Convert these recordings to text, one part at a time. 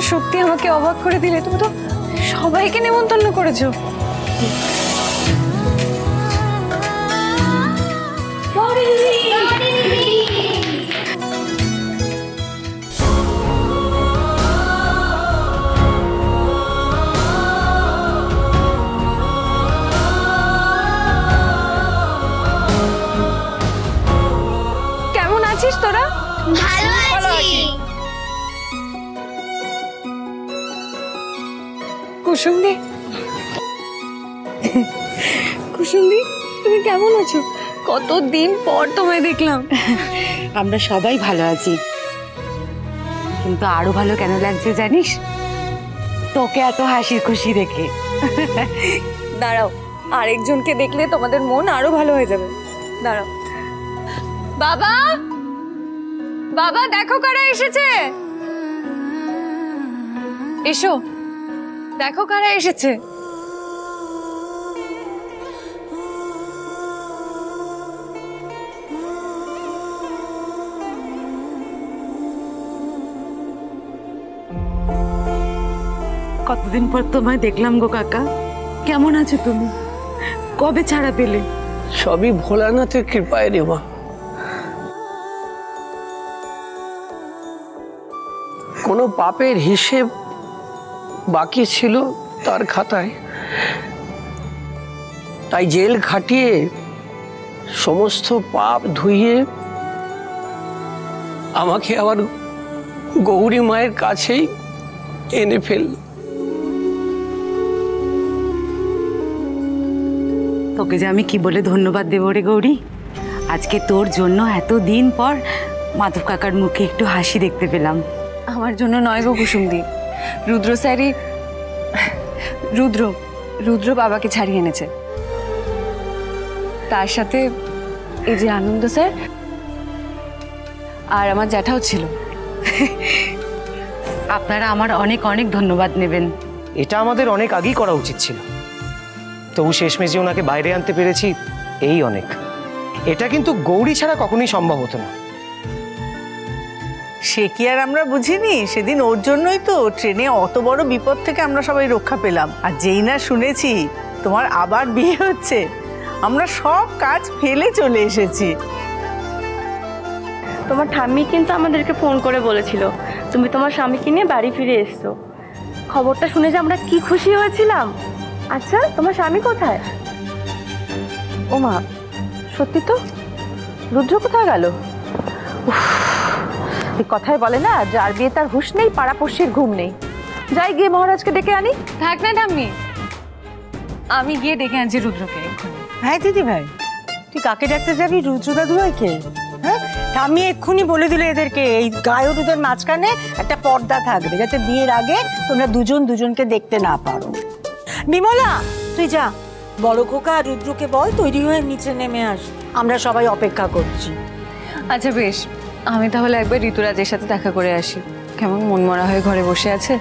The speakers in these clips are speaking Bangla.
সত্যি আমাকে অবাক করে দিলে। তুমি তো সবাইকে নিমন্ত্রণ করেছো। কেমন আছিস তোরা? ভালো আছি। কুসুমদি, কুসুমদি তুমি কেমন আছো? কতদিন পর তোমায় দেখলাম। আমরা সবাই ভালো আছি, কিন্তু আরো ভালো কেন লাগছে জানিস? তোকে এত হাসি খুশি দেখে। দাঁড়াও, আরেকজনকে দেখলে তোমাদের মন আরো ভালো হয়ে যাবে। দাঁড়াও। বাবা, বাবা দেখো কারা এসেছে। এসো, দেখো কারা এসেছে। কতদিন পর তোমায় দেখলাম গো কাকা। কেমন আছো তুমি? কবে ছাড়া পেলে? সবই ভোলানাথের কৃপায় রে মা। কোনো পাপের হিসেব বাকি ছিল তার খাতায়, তাই জেল খাটিয়ে সমস্ত পাপ ধুইয়ে আমাকে আবার গৌরী মায়ের কাছেই এনে ফেলল। তোকে যে আমি কি বলে ধন্যবাদ দেবো রে গৌরী। আজকে তোর জন্য এতদিন পর মাধব কাকার মুখে একটু হাসি দেখতে পেলাম। আমার জন্য নয় গো কুসুমদি, রুদ্র স্যারই, রুদ্র বাবাকে ছাড়িয়ে এনেছে। তার সাথে এই যে আনন্দ স্যার আর আমার জ্যাঠাও ছিল। আপনারা আমার অনেক অনেক ধন্যবাদ নেবেন। এটা আমাদের অনেক আগেই করা উচিত ছিল, তবু শেষমেশ যে ওনাকে বাইরে আনতে পেরেছি এই অনেক। এটা কিন্তু গৌরী ছাড়া কখনোই সম্ভব হতো না। সে কি আর আমরা বুঝিনি? সেদিন ওর জন্যই তো ট্রেনে অত বড় বিপদ থেকে আমরা সবাই রক্ষা পেলাম। আর যেই না শুনেছি তোমার আবার বিয়ে হচ্ছে, আমরা সব কাজ ফেলে চলে এসেছি। তোমার ঠাম্মি কিন্তু আমাদেরকে ফোন করে বলেছিল তুমি তোমার স্বামীকে নিয়ে বাড়ি ফিরে এসছো। খবরটা শুনে যে আমরা কি খুশি হয়েছিলাম। আচ্ছা, তোমার স্বামী কোথায়? ও মা, সত্যি তো? রুদ্র কোথায় গেল? এই কথাই বলে না, যার বিয়ে তার হুঁশ নেই, পাড়াপড়শির ঘুম নেই। যাই গিয়ে মহারাজকে ডেকে আনি। থাক না ঠাম্মি, আমি গিয়ে ডেকে আনছি রুদ্রকে এক্ষুনি। হ্যাঁ দিদি ভাই, তুই কাকে ডাকতে যাবি? রুদ্র দাদু ভাইকে? হ্যাঁ, ঠাম্মি এক্ষুনি বলে দিল এদেরকে এই গায়রুদের মাঝখানে একটা পর্দা থাকবে, যাতে বিয়ের আগে তোমরা দুজন দুজনকে দেখতে না পারো। বিমলা, তুই যা, বড় খোকা আর রুদ্রকে বল তৈরি হয়ে নিচে নেমে আস, আমরা সবাই অপেক্ষা করছি। আচ্ছা বেশ, আমি তাহলে একবার ঋতুরাজের সাথে দেখা করে আসি। কেমন মনমরা হয়ে ঘরে বসে আছে।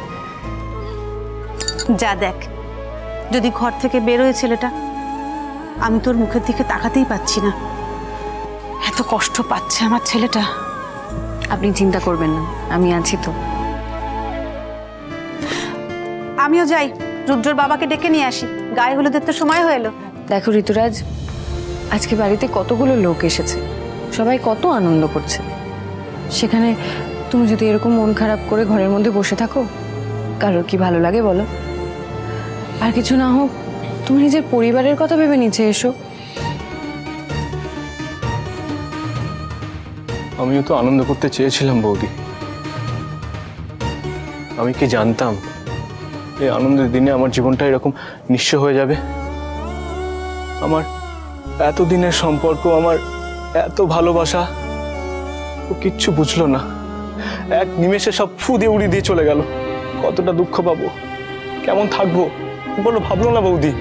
যা দেখ, যদি ঘর থেকে বেরোয় ছেলেটা, আমি তোর মুখের দিকে তাকাতেই পাচ্ছি না। এত কষ্ট পাচ্ছে আমার ছেলেটা। আপনি চিন্তা করবেন না, আমি আছি তো। আমিও যাই, রুদ্রর বাবাকে ডেকে নিয়ে আসি, গায়ে হলুদের তো সময় হয়ে এলো। দেখো ঋতুরাজ, আজকে বাড়িতে কতগুলো লোক এসেছে, সবাই কত আনন্দ করছে। সেখানে তুমি যদি এরকম মন খারাপ করে ঘরের মধ্যে বসে থাকো, কারোর কি ভালো লাগে বলো? আর কিছু না হোক, তুমি নিজের পরিবারের কথা ভেবে নিচে এসো। আমিও তো আনন্দ করতে চেয়েছিলাম বৌদি। আমি কি জানতাম এই আনন্দের দিনে আমার জীবনটা এরকম নিঃস্ব হয়ে যাবে। আমার এতদিনের সম্পর্ক, আমার এত ভালোবাসা, ও কিচ্ছু বুঝলো না। এক নিমেষে সব ফু দিয়ে উড়িয়ে দিয়ে চলে গেল। কতটা দুঃখ পাবো, কেমন থাকবো বলো, ভাবলো না বৌদি?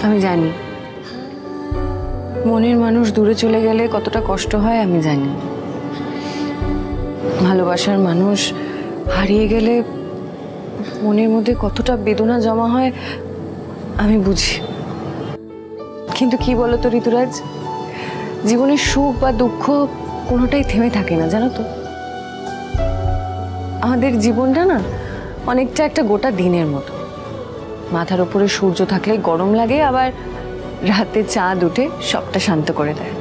আমি জানি মনের মানুষ দূরে চলে গেলে কতটা কষ্ট হয়, আমি জানি। ভালোবাসার মানুষ হারিয়ে গেলে মনের মধ্যে কতটা বেদনা জমা হয় আমি বুঝি। কিন্তু কি বলতো ঋতুরাজ, জীবনের সুখ বা দুঃখ কোনোটাই থেমে থাকে না, জানো তো। আমাদের জীবনটা না অনেকটা একটা গোটা দিনের মতো। মাথার উপরে সূর্য থাকলে গরম লাগে, আবার রাতে চাঁদ উঠে সবটা শান্ত করে দেয়।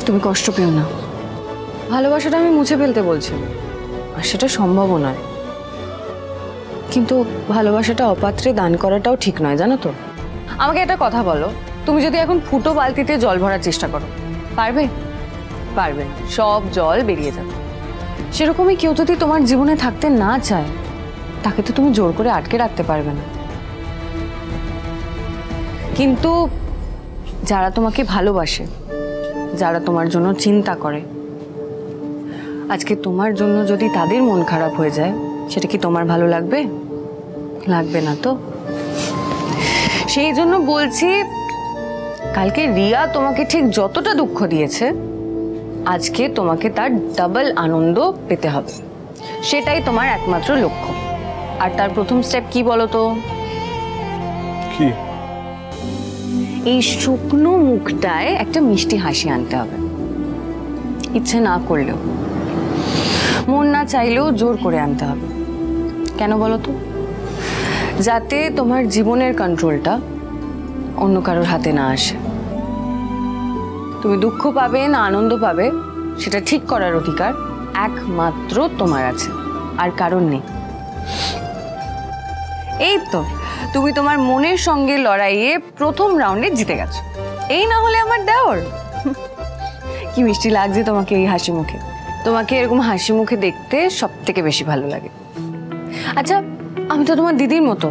তুমি কষ্ট পেও না, ভালোবাসাটা আমি মুছে ফেলতে বলছি, আর সেটা সম্ভবও নয়। কিন্তু ভালোবাসাটা অপাত্রে দান করাটাও ঠিক নয়, জানো তো। আমাকে একটা কথা বলো, তুমি যদি এখন ফুটো বালতিতে জল ভরার চেষ্টা করো, পারবে? পারবে না, সব জল বেরিয়ে যাবে। সেরকমই কেউ যদি তোমার জীবনে থাকতে না চায়, তাকে তো তুমি জোর করে আটকে রাখতে পারবে না। কিন্তু যারা তোমাকে ভালোবাসে, যারা তোমার জন্য চিন্তা করে, আজকে তোমার জন্য যদি তাদের মন খারাপ হয়ে যায়, সেটা কি তোমার ভালো লাগবে? লাগবে না তো। সেই জন্য বলছি, কালকে রিয়া তোমাকে ঠিক যতটা দুঃখ দিয়েছে, আজকে তোমাকে তার ডাবল আনন্দ পেতে হবে। সেটাই তোমার একমাত্র লক্ষ্য। আর তার প্রথম স্টেপ কি বলো তো? কি? এই শুকনো মুখটায় একটা মিষ্টি হাসি আনতে হবে। ইচ্ছে না করলেও, মন না চাইলেও জোর করে আনতে হবে। কেন বলো তো? যাতে তোমার জীবনের কন্ট্রোলটা অন্য কারোর হাতে না আসে। তুমি দুঃখ পাবে না আনন্দ পাবে, সেটা ঠিক করার অধিকার একমাত্র তোমার আছে, আর কারণ নেই। এই তো তুমি তোমার মনের সঙ্গে লড়াইয়ে প্রথম রাউন্ডে জিতে গেছো। এই না হলে আমার দেওর। কি মিষ্টি লাগছে তোমাকে এই হাসি মুখে। তোমাকে এরকম হাসি মুখে দেখতে সব থেকে বেশি ভালো লাগে। আচ্ছা, আমি তো তোমার দিদির মতো,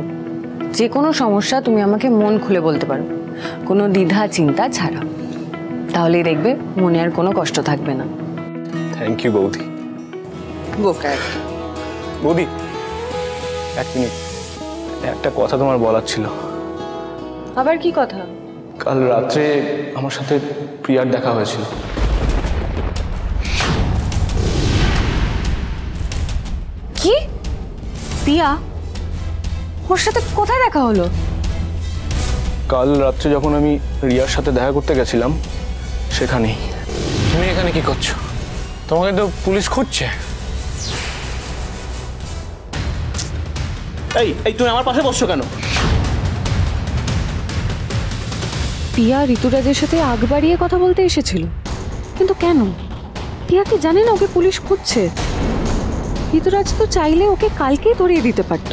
যে কোনো সমস্যা তুমি আমাকে মন খুলে বলতে পারো, কোনো দ্বিধা চিন্তা ছাড়া। তাহলেই দেখবে মনে আর কোনো কষ্ট থাকবে না। থ্যাংক ইউ বৌদি। বোকা। বৌদি, এক মিনিট, একটা কথা তোমার বলার ছিল। আবার কি কথা? কাল রাত্রে আমার সাথে প্রিয়ার দেখা হয়েছিল। কি? প্রিয়া? ওর সাথে কোথায় দেখা হলো? কাল রাত্রে যখন আমি রিয়ার সাথে দেখা করতে গেছিলাম, সেখানেই। তুমি এখানে কি করছো? তোমাকে তো পুলিশ খুঁজছে। এই তুমি আমার পাশে বসছো কেন? প্রিয়া ঋতুরাজের সাথে আগ বাড়িয়ে কথা বলতে এসেছিল, কিন্তু কেন? প্রিয়া কি জানে না ওকে পুলিশ খুঁজছে? ঋতুরাজ তো চাইলে ওকে কালকেই ধরিয়ে দিতে পারত।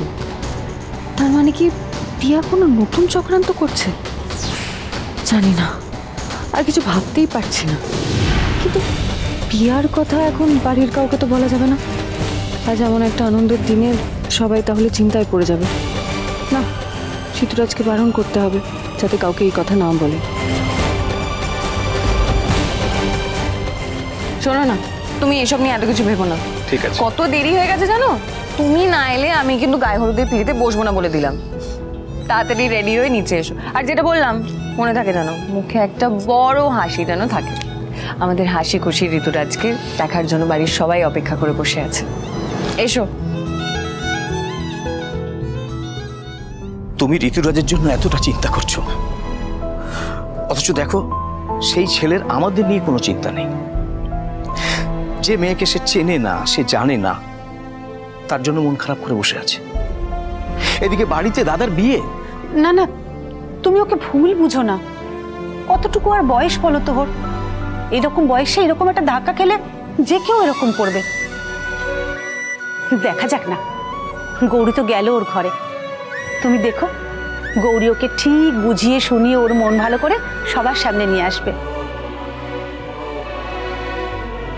তার মানে কি প্রিয়া কোনো নতুন চক্রান্ত করছে? জানি না, আর কিছু ভাবতেই পারছি না। কিন্তু প্রিয়ার কথা এখন বাড়ির কাউকে তো বলা যাবে না। আজ এমন একটা আনন্দের দিনে সবাই তাহলে চিন্তায় পড়ে যাবে। না, ঋতুরাজকে বারণ করতে হবে যাতে কাউকে এই কথা না বলে। শোনো না, তুমি এসব নিয়ে এত কিছু ভেবো না। ঠিক আছে। কত দেরি হয়ে গেছে জানো? তুমি না এলে আমি কিন্তু গায়ে হলুদের পিড়িতে বসবো না বলে দিলাম। তাড়াতাড়ি রেডি হয়ে নিচে এসো। আর যেটা বললাম মনে থাকে জানো, মুখে একটা বড় হাসি যেন থাকে। আমাদের হাসি খুশি ঋতুরাজকে দেখার জন্য বাড়ির সবাই অপেক্ষা করে বসে আছে। এসো। তুমি ঋতুরাজের জন্য এতটা চিন্তা করছো, অথচ দেখো সেই ছেলের আমাদের নিয়ে কোনো চিন্তা নেই। যে মেয়েকে সে চেনে না, সে জানে না, তার জন্য মন খারাপ করে বসে আছে। এদিকে বাড়িতে দাদার বিয়ে। না না, তুমি ওকে ভুল বুঝো না। কতটুকু আর বয়স বলো তো ওর? এরকম বয়সে এরকম একটা ধাক্কা খেলে যে কেউ এরকম করবে। দেখা যাক না, গৌরী তো গেল ওর ঘরে। তুমি দেখো, গৌরী ওকে ঠিক বুঝিয়ে শুনিয়ে ওর মন ভালো করে সবার সামনে নিয়ে আসবে।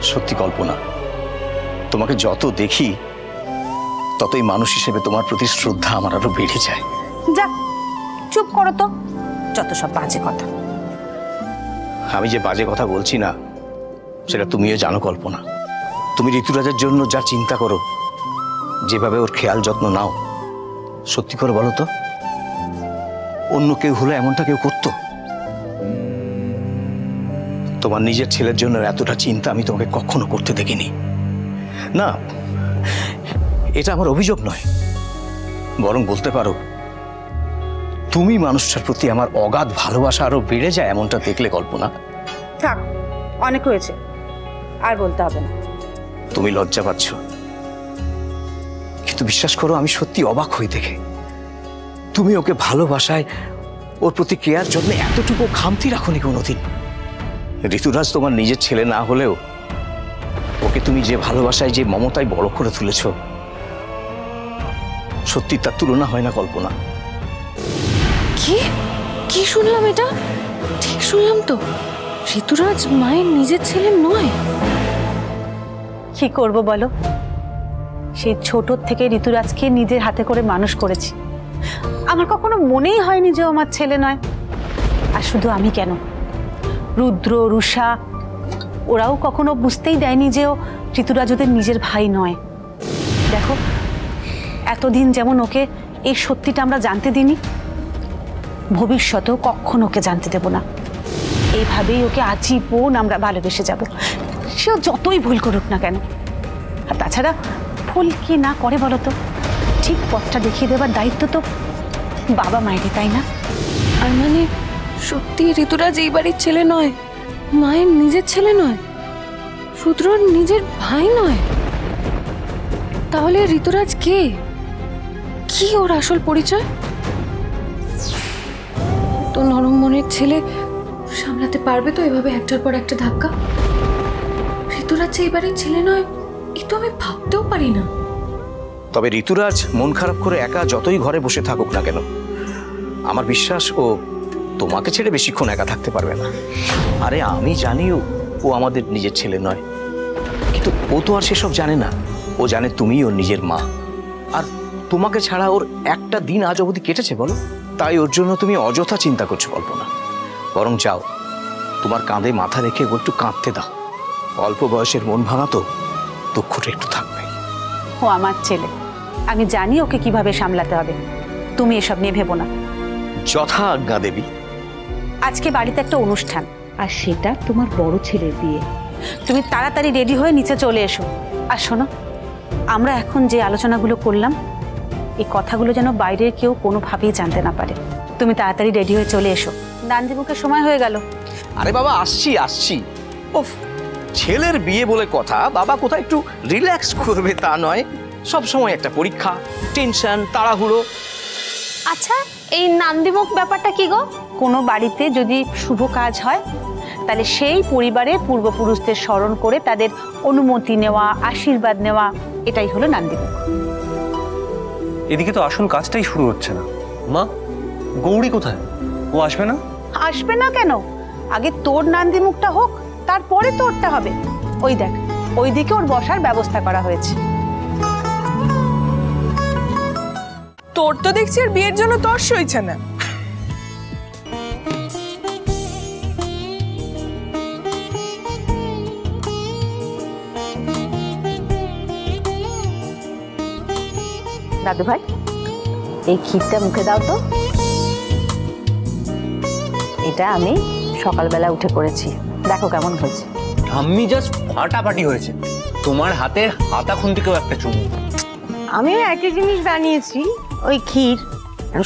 সত্যি কল্পনা, তোমাকে যত দেখি ততই মানুষ হিসেবে তোমার প্রতি শ্রদ্ধা আমার আরো বেড়ে যায়। যা, চুপ করো তো, যত সব বাজে কথা। আমি যে বাজে কথা বলছি না সেটা তুমিও জানো কল্পনা। তুমি ঋতুরাজের জন্য যা চিন্তা করো, যেভাবে ওর খেয়াল যত্ন নাও, সত্যি করে বলো তো, অন্য কেউ হলে এমনটা কেউ করতো? তোমার নিজের ছেলের জন্য এতটা চিন্তা আমি তোমাকে কখনো করতে দেখিনি। না, এটা আমার অভিযোগ নয়, বরং বলতে পারো তুমি মানুষটার প্রতি আমার অগাধ ভালোবাসা আরো বেড়ে যায় এমনটা দেখলে কল্পনা। থাক, অনেক হয়েছে, আর বলতে হবে না। তুমি লজ্জা পাচ্ছ, কিন্তু বিশ্বাস করো আমি সত্যি অবাক হই দেখে। তুমি ওকে ভালোবাসায়, ওর প্রতি কেয়ার জন্য এতটুকু খামতি রাখোনি কোনোদিন। ঋতুরাজ তোমার নিজের ছেলে না হলেও ওকে তুমি যে ভালোবাসায়, যে মমতায় বড় করে তুলেছ, সত্যি তার তুলনা হয় না কল্পনা। কি কি শুনলাম? এটা ঠিক শুনলাম তো? ঋতুরাজ মায়ের নিজের ছেলে নয়? কি করব বলো, সেই ছোট থেকে ঋতুরাজকে নিজের হাতে করে মানুষ করেছি। আমার কখনো মনেই হয়নি যে ও আমার ছেলে নয়। আর শুধু আমি কেন, রুদ্র, রুষা, ওরাও কখনো বুঝতেই দেয়নি যে ও ঋতুরাজ ওদের নিজের ভাই নয়। দেখো, এতদিন যেমন ওকে এই সত্যিটা আমরা জানতে দিইনি, ভবিষ্যতেও কখনো ওকে জানতে দেব না। এইভাবেই ওকে আজীবন আমরা ভালোবেসে যাব, সেও যতই ভুল করুক না কেন। আর তাছাড়া ভুল কি না করে বলো তো, ঠিক পথটা দেখিয়ে দেবার দায়িত্ব তো বাবা মায়েরই, তাই না? আর মানে সত্যি ঋতুরাজ এই বাড়ির ছেলে নয়, মায়ের নিজের ছেলে নয়, রুদ্রর নিজের ভাই নয়? তাহলে ঋতুরাজ কে? কি ওর আসল পরিচয়? তো নরম মনের ছেলে সামলাতে পারবে তো এভাবে একটার পর একটা ধাক্কা? ঋতুরাজ এই বাড়ির ছেলে নয়, এ তো আমি ভাবতেও পারি না। তবে ঋতুরাজ মন খারাপ করে একা যতই ঘরে বসে থাকুক না কেন, আমার বিশ্বাস ও তোমাকে ছেড়ে বেশিক্ষণ একা থাকতে পারবে না। আরে আমি জানিও ও আমাদের নিজের ছেলে নয়, কিন্তু ও তো আর সেসব জানে না। ও জানে তুমি ওর নিজের মা, আর তোমাকে ছাড়া ওর একটা দিন আজ অবধি কেটেছে বলো? তাই ওর জন্য তুমি অযথা চিন্তা করছো কল্পনা। বরং যাও, তোমার কাঁধে মাথা রেখে ও একটু কাঁদতে দাও। অল্প বয়সের মন ভাঙা তো, দুঃখটা একটু থাকবে। ও আমার ছেলে, আমি জানি ওকে কিভাবে সামলাতে হবে। তুমি এসব নিয়ে ভেবো না। যথা আজ্ঞা দেবী। আজকে বাড়িতে একটা অনুষ্ঠান, আর সেটা তোমার বড় ছেলের বিয়ে। তুমি তাড়াতাড়ি রেডি হয়ে নিচে চলে এসো। আর শোনো, আমরা এখন যে আলোচনাগুলো করলাম, এই কথাগুলো যেন বাইরের কেউ কোনোভাবেই জানতে না পারে। তুমি তাড়াতাড়ি রেডি হয়ে চলে এসো, দানদিমুখের সময় হয়ে গেল। আরে বাবা, আসছি আসছি। ওফ, ছেলের বিয়ে বলে কথা, বাবা কোথায় একটু রিল্যাক্স করবে তা নয়, সব সময় একটা পরীক্ষা, টেনশন, তাড়াহুড়ো। আচ্ছা, এই নান্দিমুখ ব্যাপারটা কি গো? কোনো বাড়িতে যদি শুভ কাজ হয়, তাহলে সেই পরিবারের পূর্বপুরুষদের স্মরণ করে তাদের অনুমতি নেওয়া, আশীর্বাদ নেওয়া, এটাই হলো নান্দিমুখ। এদিকে তো আসল কাজটাই শুরু হচ্ছে না। মা, গৌরী কোথায়? ও আসবে না? আসবে না কেন? আগে তোর নান্দিমুখটা হোক, তারপরে তোরটা হবে। ওই দেখ, ওইদিকে ওর বসার ব্যবস্থা করা হয়েছে। তোর তো দেখছি আর বিয়ের জন্য তর সইছে না। দাদু ভাই, এই ক্ষীরটা মুখে দাও তো। এটা আমি সকালবেলা উঠে করেছি, দেখো কেমন হয়েছে। আমি জাস্ট ফাটাফাটি হয়েছে। তোমার হাতের হাতা খুন্তিকেও একটা চুমু। আমিও একই জিনিস বানিয়েছি, ওই ক্ষীর।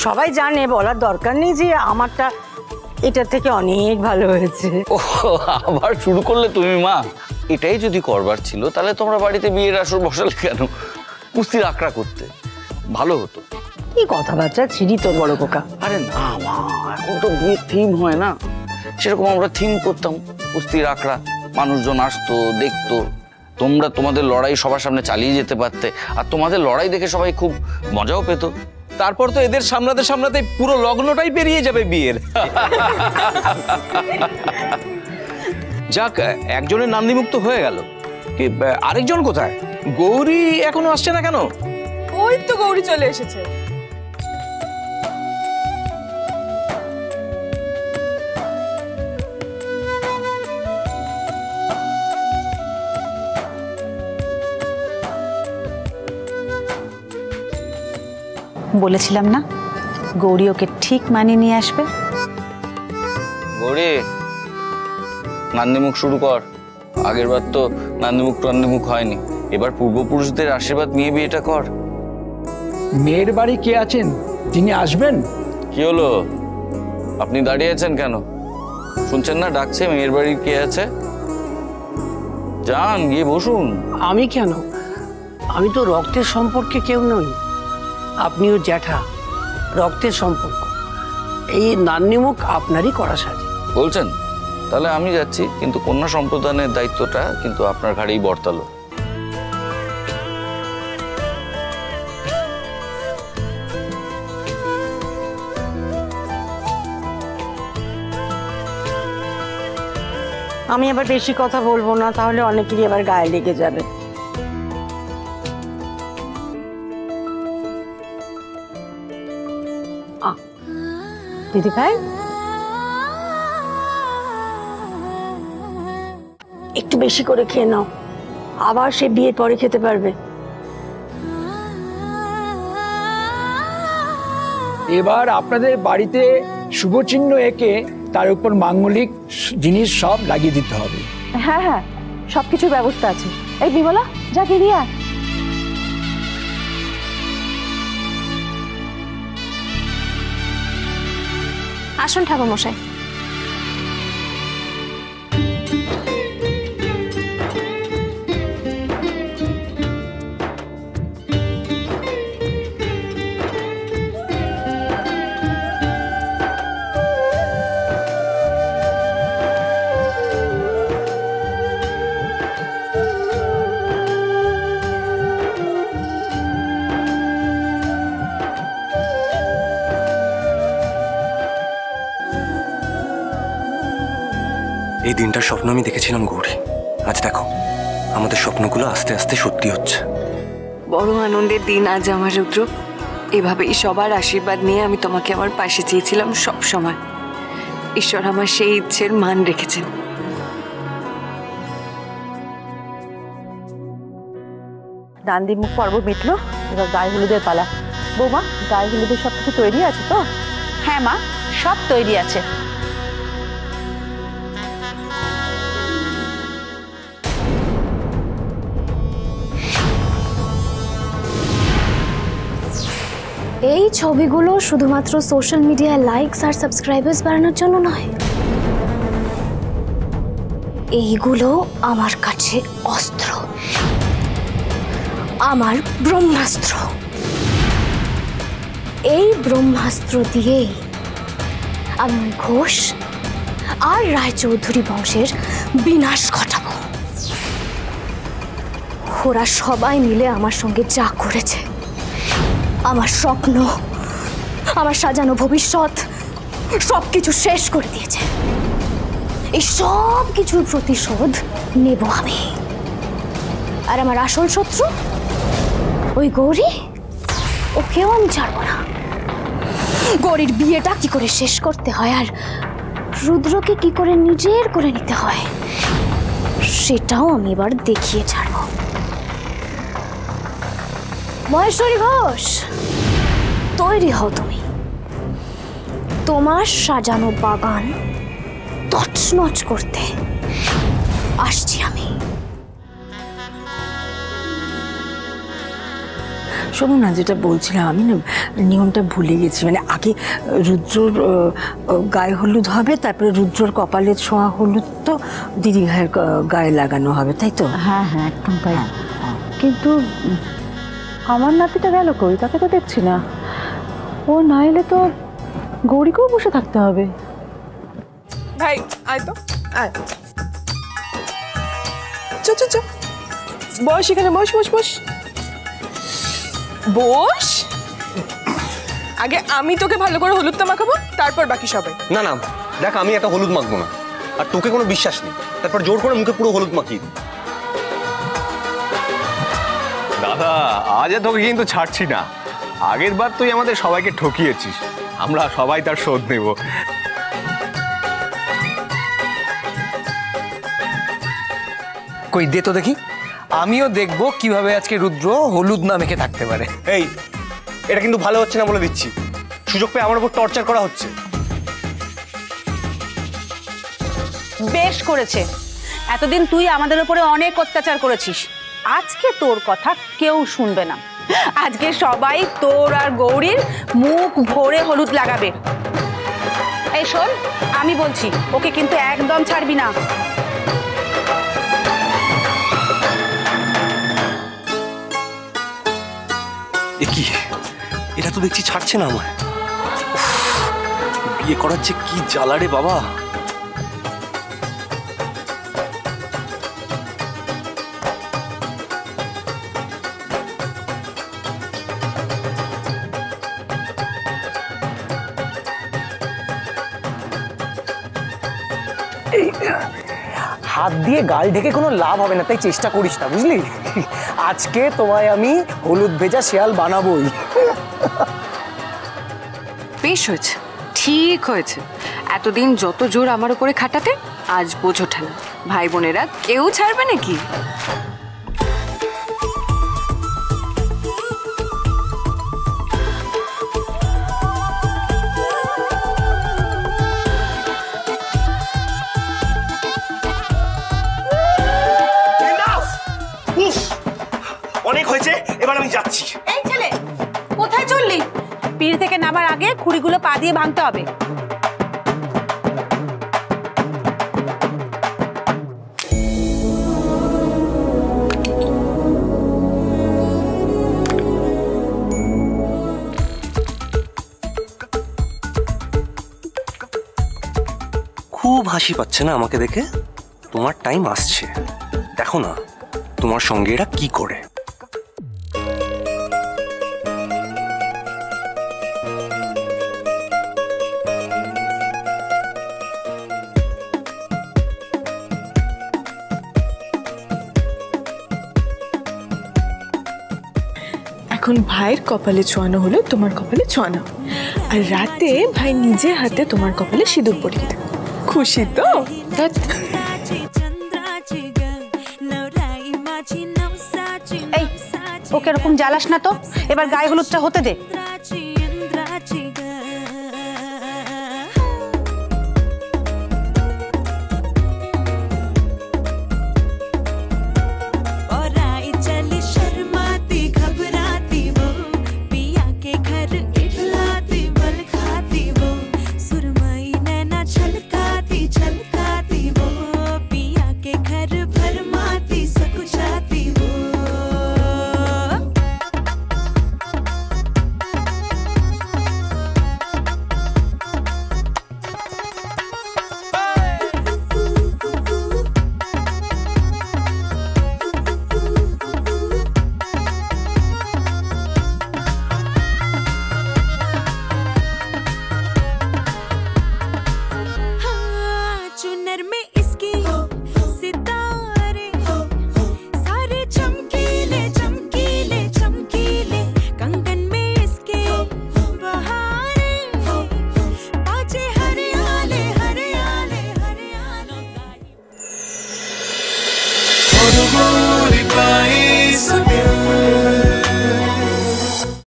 সবাই জানে, বলার দরকার নেই যে আমারটা এটার থেকে অনেক ভালো হয়েছে। ও, আবার শুরু করলে তুমি মা? এটাই যদি করবার ছিল তাহলে তোমরা বাড়িতে বিয়ের আসর বসালে কেন? কুস্তির আঁকড়া করতে ভালো হতো। কি কথাবার্তা ছিড়ি তোর বড় পোকা। আরে না মা, এখন তো বিয়ের থিম হয় না, সেরকম আমরা থিম করতাম, কুস্তির আঁকড়া, মানুষজন আসতো, দেখতো, তোমরা তোমাদের লড়াই সবার সামনে চালিয়ে যেতে পারতে, আর তোমাদের লড়াই দেখে সবাই খুব মজাও পেত। তারপর তো এদের সামলাতে সামলাতে পুরো লগ্নটাই পেরিয়ে যাবে বিয়ের। যাক, একজনের নান্দিমুক্ত হয়ে গেল, কি আরেকজন কোথায়? গৌরী এখনো আসছে না কেন? ওই তো গৌরী চলে এসেছে। বলেছিলাম না, গৌরী ওকে ঠিক মানিয়ে নিয়ে আসবে। গৌরী, নান্দিমুখ শুরু কর। আগের বার তো নান্দিমুখ হয়নি, এবার পূর্বপুরুষদের আশীর্বাদ নিয়ে বিয়েটা কর। মেয়ের বাড়ি কে আছেন যিনি আসবেন? কি হলো, আপনি দাঁড়িয়ে আছেন কেন? শুনছেন না ডাকছে, মেয়ের বাড়ির কে আছে? যান গিয়ে বসুন। আমি কেন? আমি তো রক্তের সম্পর্কে কেউ নই, আপনিও জ্যাঠা, রক্তের সম্পর্ক। এই নান্নিমুখ আপনারই করা সাজে। বলছেন? তাহলে আমি যাচ্ছি, কিন্তু কন্যা সম্প্রদানের দায়িত্বটা কিন্তু আপনার ঘাড়েই বর্তালো। আমি আবার বেশি কথা বলবো না, তাহলে অনেকেরই আবার গায়ে লেগে যাবে। দিদি ভাই, একটু বেশি করে খেয়ে নাও, আবার সে বিয়ের পরে খেতে পারবে। এবার আপনাদের বাড়িতে শুভচিহ্ন এঁকে তার উপর মাঙ্গলিক জিনিস সব লাগিয়ে দিতে হবে। হ্যাঁ হ্যাঁ, সবকিছু ব্যবস্থা আছে। এই বিমলা, যা গিয়ে আয়। আসুন ঠাকুরমশাই। এই দিনটার স্বপ্ন আমি দেখেছিলাম গৌরী, আজ দেখো আমাদের স্বপ্নগুলো আস্তে আস্তে সত্যি হচ্ছে। বড় আনন্দের দিন আজ আমার রুদ্র। এভাবেই সবার আশীর্বাদ নিয়ে আমি তোমাকে আমার পাশে চেয়েছিলাম সব সময়। ঈশ্বর আমার সেই ইচ্ছের মান রেখেছেন। নান্দি মুখ পর্ব মিটলো, এবার গায়ে হলুদের পালা। বৌমা, গায়ে হলুদের সবকিছু তৈরি আছে তো? হ্যাঁ মা, সব তৈরি আছে। এই ছবিগুলো শুধুমাত্র সোশ্যাল মিডিয়ায় লাইকস আর সাবস্ক্রাইবার্স বাড়ানোর জন্য নয়, এইগুলো আমার কাছে অস্ত্র, আমার ব্রহ্মাস্ত্র। এই ব্রহ্মাস্ত্র দিয়েই আমি ঘোষ আর রায়চৌধুরী বংশের বিনাশ ঘটাবো। ওরা সবাই মিলে আমার সঙ্গে যা করেছে, আমার স্বপ্ন, আমার সাজানো ভবিষ্যৎ সবকিছু শেষ করে দিয়েছে। এই সব কিছুর প্রতিশোধ নেব আমি। আর আমার আসল শত্রু ওই গৌরী, ওকেও আমি ছাড়বো না। গৌরীর বিয়েটা কি করে শেষ করতে হয় আর রুদ্রকে কি করে নিজের করে নিতে হয়, সেটাও আমি এবার দেখিয়ে ছাড়ব। মহেশ্বরী ঘোষ, তৈরি হও তুমি। তোমার সাজানো বাগান তছনছ করতে আসছি আমি। শোনো না, যেটা বলছিলাম আমি না, নিয়মটা ভুলে গেছি। মানে আগে রুদ্রর গায়ে হলুদ হবে, তারপরে রুদ্রর কপালে ছোঁয়া হলুদ তো দিদি ভাইয়ের গায়ে লাগানো হবে, তাই তো? হ্যাঁ হ্যাঁ, একদম তাই। কিন্তু আমার নাতিটা গেল কই? তাকে তো দেখছি না। ও না এলে তো গৌরীকেও বসে থাকতে হবে। ভাই আয় তো, আয়। চো চো চো, বস এখানে, বস বস বস বস। আগে আমি তোকে ভালো করে হলুদটা মাখাবো, তারপর বাকি সবাই। না না দেখ, আমি এত হলুদ মাখবো না, আর তোকে কোনো বিশ্বাস নেই, তারপর জোর করে মুখে পুরো হলুদ মাখিয়ে দিই। দাদা, আজ তোকে কিন্তু ছাড়ছি না। আগের বার তুই আমাদের সবাইকে ঠকিয়েছিস, আমরা সবাই তার শোধ নেব। কই দে তো দেখি, আমিও দেখবো কিভাবে আজকে রুদ্র হলুদ না মেখে থাকতে পারে। এই, এটা কিন্তু ভালো হচ্ছে না বলে দিচ্ছি। সুযোগ পেয়ে আমার উপর টর্চার করা হচ্ছে। বেশ করেছে, এতদিন তুই আমাদের উপরে অনেক অত্যাচার করেছিস, আজকে তোর কথা কেউ শুনবে না। আজকে সবাই তোর আর গৌরীর মুখ ভরে হলুদ লাগাবে। এই শোন, আমি বলছি ওকে কিন্তু একদম ছাড়বি না। এ কি, এটা তো দেখছি ছাড়ছে না আমায়। বিয়ে করাচ্ছে কি জ্বালা রে বাবা। হাত দিয়ে গাল ঢেকে কোনো লাভ হবে না, তাই চেষ্টা করিস না, বুঝলি? আজকে তোমায় আমি হলুদ ভেজা শেয়াল বানাবোই। বেশ হয়েছে, ঠিক হয়েছে। এতদিন যত জোর আমার উপরে খাটাতে, আজ বোঝো ঠেলা। ভাই বোনেরা কেউ ছাড়বে নাকি? অনেক হয়েছে, এবার আমি যাচ্ছি। এই ছেলে, কোথায় চললি? পিড়ি থেকে নামার আগে খুঁড়িগুলো পা দিয়ে ভাঙতে হবে। খুব হাসি পাচ্ছে না আমাকে দেখে? তোমার টাইম আসছে, দেখো না তোমার সঙ্গে এরা কি করে। এখন ভাইয়ের কপালে ছোঁয়ানো হলো তোমার কপালে ছোঁয়ানো, আর রাতে ভাই নিজে হাতে তোমার কপালে সিঁদুর পরিয়ে দেবে। খুশি তো? এই, ওকে এরকম জ্বালাস না তো, এবার গায়ে হলুদটা হতে দে।